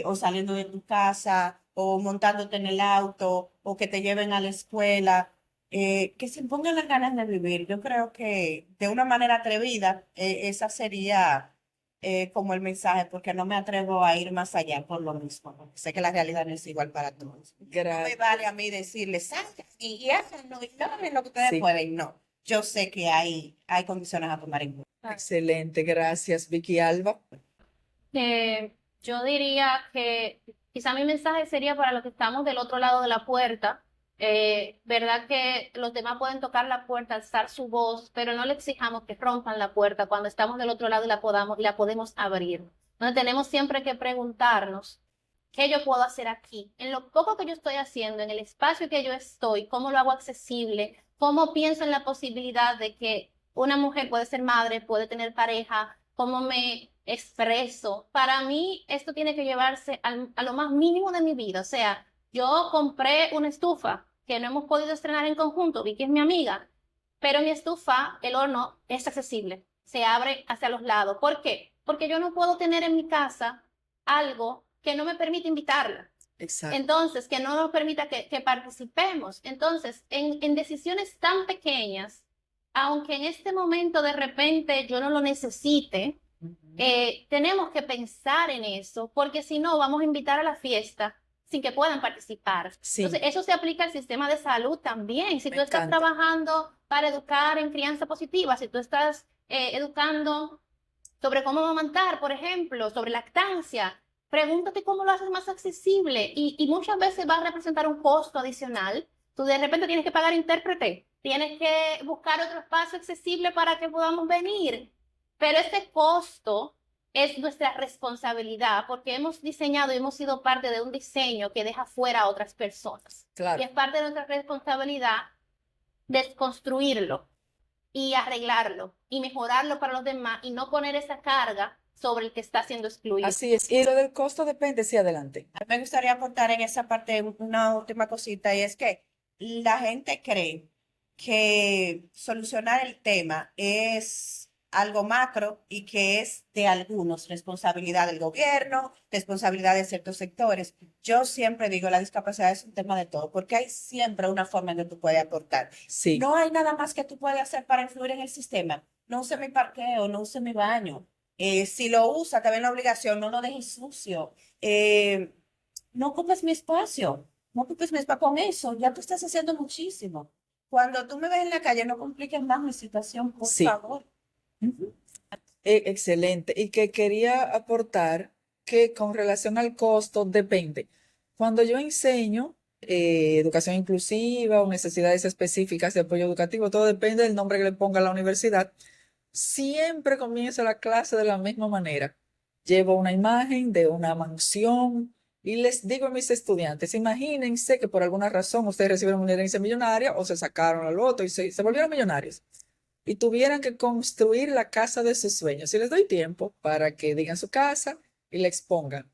o saliendo de tu casa, o montándote en el auto, o que te lleven a la escuela, que se pongan las ganas de vivir. Yo creo que de una manera atrevida, esa sería como el mensaje, porque no me atrevo a ir más allá por lo mismo, porque sé que la realidad no es igual para todos. No me vale a mí decirles, salgan y háganlo y logren lo que ustedes
Sí,
pueden. No, yo sé que hay condiciones a tomar en cuenta.
excelente, gracias, Vicky Alba.
Yo diría que quizá mi mensaje sería para los que estamos del otro lado de la puerta. Verdad que los demás pueden tocar la puerta, alzar su voz, pero no le exijamos que rompan la puerta cuando estamos del otro lado y la podemos abrir. Entonces tenemos siempre que preguntarnos, ¿qué yo puedo hacer aquí? En lo poco que yo estoy haciendo, en el espacio que yo estoy, ¿cómo lo hago accesible? ¿Cómo pienso en la posibilidad de que una mujer puede ser madre, puede tener pareja? ¿Cómo me expreso? Para mí, esto tiene que llevarse a lo más mínimo de mi vida. O sea, yo compré una estufa que no hemos podido estrenar en conjunto, Vicky es mi amiga, pero mi estufa, el horno, es accesible, se abre hacia los lados. ¿Por qué? Porque yo no puedo tener en mi casa algo que no me permite invitarla.
Exacto.
Entonces, que no nos permita que participemos. Entonces, en decisiones tan pequeñas, aunque en este momento de repente yo no lo necesite,
Ujú.
tenemos que pensar en eso, porque si no, vamos a invitar a la fiesta sin que puedan participar.
Sí,
Entonces, eso se aplica al sistema de salud también. Si
me
tú estás
encanta.
trabajando para educar en crianza positiva, si tú estás educando sobre cómo amamantar, por ejemplo, sobre lactancia, pregúntate cómo lo haces más accesible y muchas veces va a representar un costo adicional. Tú de repente tienes que pagar intérprete, tienes que buscar otro espacio accesible para que podamos venir, pero ese costo es nuestra responsabilidad porque hemos diseñado y hemos sido parte de un diseño que deja fuera a otras personas. Y
Claro.
es parte de nuestra responsabilidad desconstruirlo y arreglarlo y mejorarlo para los demás y no poner esa carga sobre el que está siendo excluido.
Así es. Y lo del costo depende, sí, adelante.
A mí me gustaría aportar en esa parte una última cosita y es que la gente cree que solucionar el tema es algo macro y que es de algunos, responsabilidad del gobierno, responsabilidad de ciertos sectores. Yo siempre digo, la discapacidad es un tema de todo, porque hay siempre una forma en que tú puedes aportar.
Sí,
No hay nada más que tú puedes hacer para influir en el sistema. No use mi parqueo, no use mi baño. Si lo usa, te ven la obligación, no lo dejes sucio. Eh, no ocupes mi espacio, no ocupes mi espacio con eso, ya tú estás haciendo muchísimo. Cuando tú me ves en la calle, no compliques más mi situación, por
sí.
favor.
Ujú. Excelente. Y que quería aportar que con relación al costo depende. Cuando yo enseño educación inclusiva o necesidades específicas de apoyo educativo, todo depende del nombre que le ponga a la universidad. Siempre comienzo la clase de la misma manera. Llevo una imagen de una mansión y les digo a mis estudiantes, imagínense que por alguna razón ustedes recibieron una herencia millonaria o se sacaron al loto y se volvieron millonarios y tuvieran que construir la casa de sus sueños. Y les doy tiempo para que digan su casa y la expongan.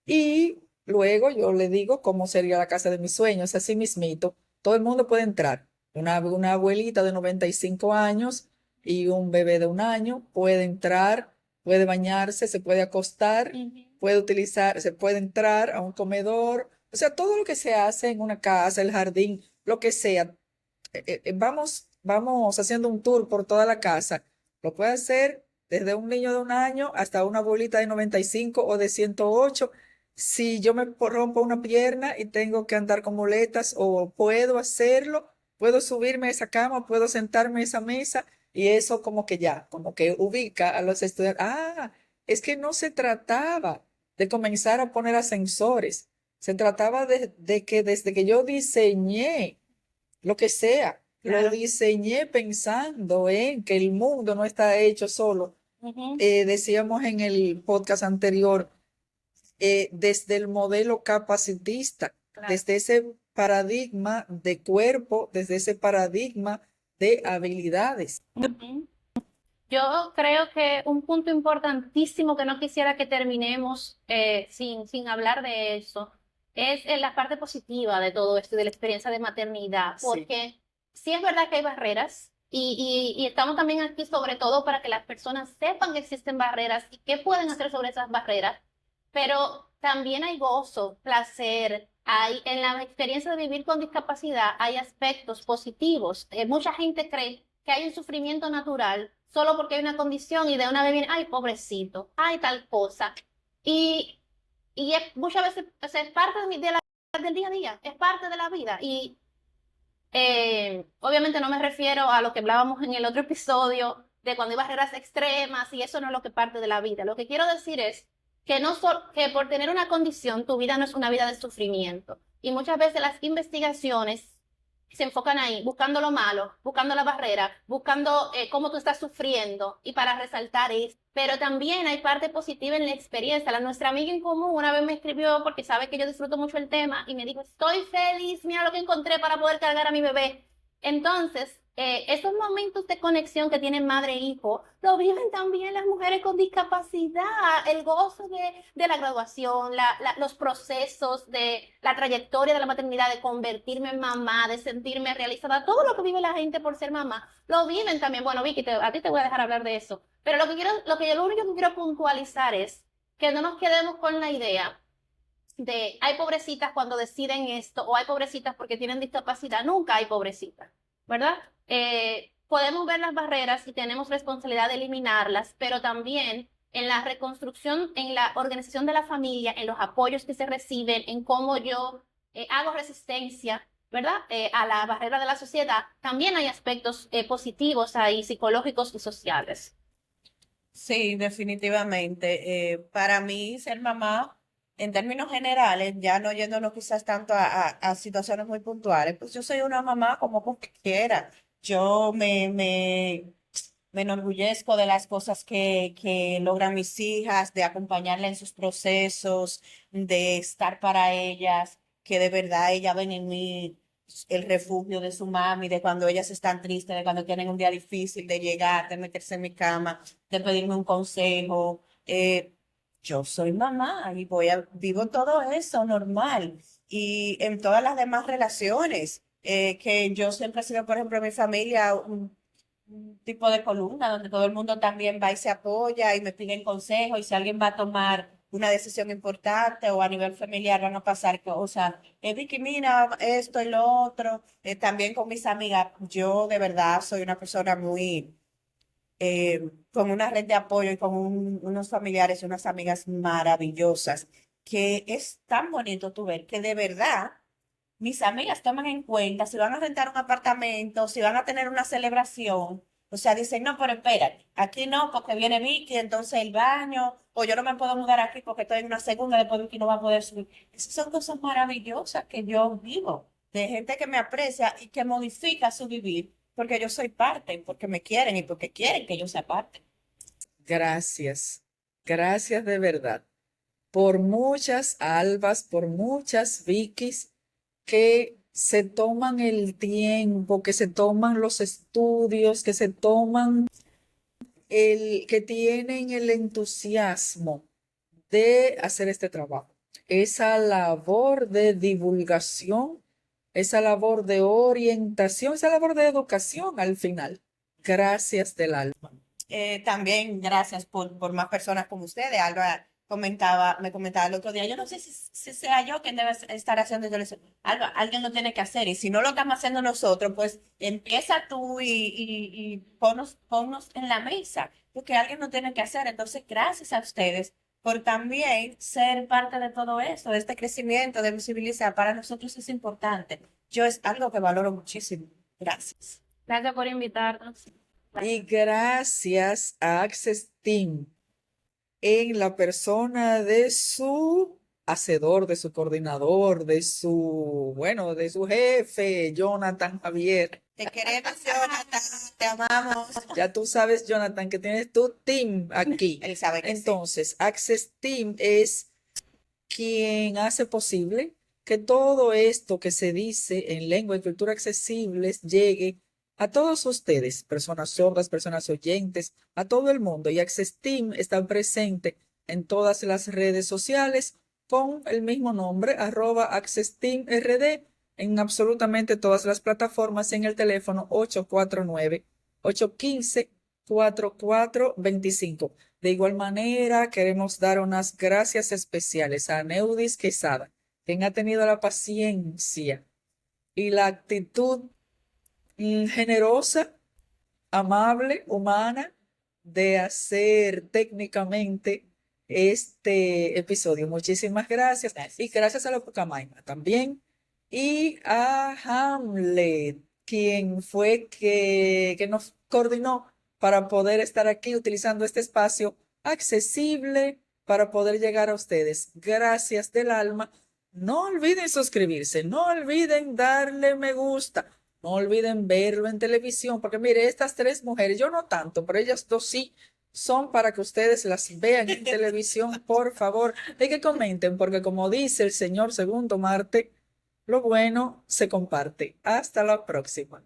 Y luego yo le digo cómo sería la casa de mis sueños, así mismito. Todo el mundo puede entrar. Una abuelita de 95 años y un bebé de 1 año puede entrar, puede bañarse, se puede acostar, puede utilizar, se puede entrar a un comedor. O sea, todo lo que se hace en una casa, el jardín, lo que sea. Vamos haciendo un tour por toda la casa. Lo puede hacer desde un niño de 1 año hasta una abuelita de 95 o de 108. Si yo me rompo una pierna y tengo que andar con muletas o puedo hacerlo, puedo subirme a esa cama, puedo sentarme a esa mesa Y eso como que ya, como que ubica a los estudiantes. Ah, es que no se trataba de comenzar a poner ascensores. Se trataba de que desde que yo diseñé lo que sea, lo
Claro.
diseñé pensando en que el mundo no está hecho solo.
Ujú,
Decíamos en el podcast anterior, desde el modelo capacitista,
claro.
desde ese paradigma de cuerpo, desde ese paradigma de habilidades.
Ujú. Yo creo que un punto importantísimo que no quisiera que terminemos sin hablar de eso es en la parte positiva de todo esto, de la experiencia de maternidad,
Sí,
porque sí es verdad que hay barreras y estamos también aquí sobre todo para que las personas sepan que existen barreras y qué pueden hacer sobre esas barreras, pero también hay gozo, placer. Hay, en la experiencia de vivir con discapacidad hay aspectos positivos. Mucha gente cree que hay un sufrimiento natural solo porque hay una condición y de una vez viene, ay, pobrecito, ay, tal cosa. Y, muchas veces o sea, es parte del día a día, es parte de la vida. Y obviamente no me refiero a lo que hablábamos en el otro episodio de cuando hay barreras extremas y eso no es lo que parte de la vida. Lo que quiero decir es que, que por tener una condición tu vida no es una vida de sufrimiento. Y muchas veces las investigaciones se enfocan ahí, buscando lo malo, buscando la barrera, buscando cómo tú estás sufriendo y para resaltar eso. Pero también hay parte positiva en la experiencia. Nuestra amiga en común una vez me escribió porque sabe que yo disfruto mucho el tema y me dijo, estoy feliz, mira lo que encontré para poder cargar a mi bebé. Entonces, esos momentos de conexión que tienen madre e hijo, lo viven también las mujeres con discapacidad, el gozo de la graduación, los procesos de la trayectoria de la maternidad, de convertirme en mamá, de sentirme realizada, todo lo que vive la gente por ser mamá, lo viven también. Bueno, Vicky, a ti te voy a dejar hablar de eso, pero lo único que quiero puntualizar es que no nos quedemos con la idea de hay pobrecitas cuando deciden esto o hay pobrecitas porque tienen discapacidad, nunca hay pobrecitas, ¿verdad? Podemos ver las barreras y tenemos responsabilidad de eliminarlas, pero también en la reconstrucción, en la organización de la familia, en los apoyos que se reciben, en cómo yo hago resistencia, ¿verdad? A la barrera de la sociedad, también hay aspectos positivos ahí, psicológicos y sociales.
Sí, definitivamente. Para mí, ser mamá, en términos generales, ya no yéndonos quizás tanto a situaciones muy puntuales, pues yo soy una mamá como cualquiera. Yo me enorgullezco de las cosas que logran mis hijas, de acompañarlas en sus procesos, de estar para ellas, que de verdad ellas ven en mí el refugio de su mami, de cuando ellas están tristes, de cuando tienen un día difícil, de llegar, de meterse en mi cama, de pedirme un consejo. Yo soy mamá y vivo todo eso normal. Y en todas las demás relaciones, que yo siempre he sido, por ejemplo, en mi familia, un tipo de columna donde todo el mundo también va y se apoya y me piden consejo y si alguien va a tomar una decisión importante o a nivel familiar van a pasar cosas, Vicky, mira, esto y lo otro, también con mis amigas, yo de verdad soy una persona muy, con una red de apoyo y con unos familiares y unas amigas maravillosas, que es tan bonito tú ver que de verdad mis amigas toman en cuenta si van a rentar un apartamento, si van a tener una celebración. O sea, dicen, no, pero espérate, aquí no, porque viene Vicky, entonces el baño, o yo no me puedo mudar aquí porque estoy en una segunda, después Vicky no va a poder subir. Esas son cosas maravillosas que yo vivo, de gente que me aprecia y que modifica su vivir, porque yo soy parte, porque me quieren y porque quieren que yo sea parte.
gracias. Gracias de verdad. Por muchas Albas, por muchas Vickys que se toman el tiempo, que se toman los estudios, que se toman que tienen el entusiasmo de hacer este trabajo. Esa labor de divulgación, esa labor de orientación, esa labor de educación al final. Gracias del alma.
También gracias por más personas como ustedes. Alba me comentaba el otro día, yo no sé si sea yo quien debe estar haciendo. Yo le decía, Alba, alguien lo tiene que hacer. Y si no lo estamos haciendo nosotros, pues empieza tú y ponnos en la mesa, porque alguien lo tiene que hacer. Entonces, gracias a ustedes por también ser parte de todo eso, de este crecimiento, de visibilizar. Para nosotros es importante. Yo es algo que valoro muchísimo. Gracias.
Gracias por invitarnos.
Y gracias a Access Team en la persona de su hacedor, de su coordinador, de su jefe, Jonathan Javier.
Te queremos, Jonathan, te amamos.
Ya tú sabes, Jonathan, que tienes tu team aquí.
Él sabe que sí.
Entonces, Access Team es quien hace posible que todo esto que se dice en lengua y cultura accesibles llegue a todos ustedes, personas sordas, personas oyentes, a todo el mundo. Y Access Team está presente en todas las redes sociales con el mismo nombre, @AccessTeamRD, en absolutamente todas las plataformas, en el teléfono 849-815-4425. De igual manera, queremos dar unas gracias especiales a Neudis Quesada, quien ha tenido la paciencia y la actitud generosa, amable, humana, de hacer técnicamente este episodio. Muchísimas gracias. Y gracias a la Pucamaima también. Y a Hamlet, quien fue que nos coordinó para poder estar aquí utilizando este espacio accesible para poder llegar a ustedes. Gracias del alma. No olviden suscribirse, no olviden darle me gusta, no olviden verlo en televisión, porque mire, estas tres mujeres, yo no tanto, pero ellas dos sí, son para que ustedes las vean en televisión, por favor, y que comenten, porque como dice el señor Segundo Marte, lo bueno se comparte. Hasta la próxima.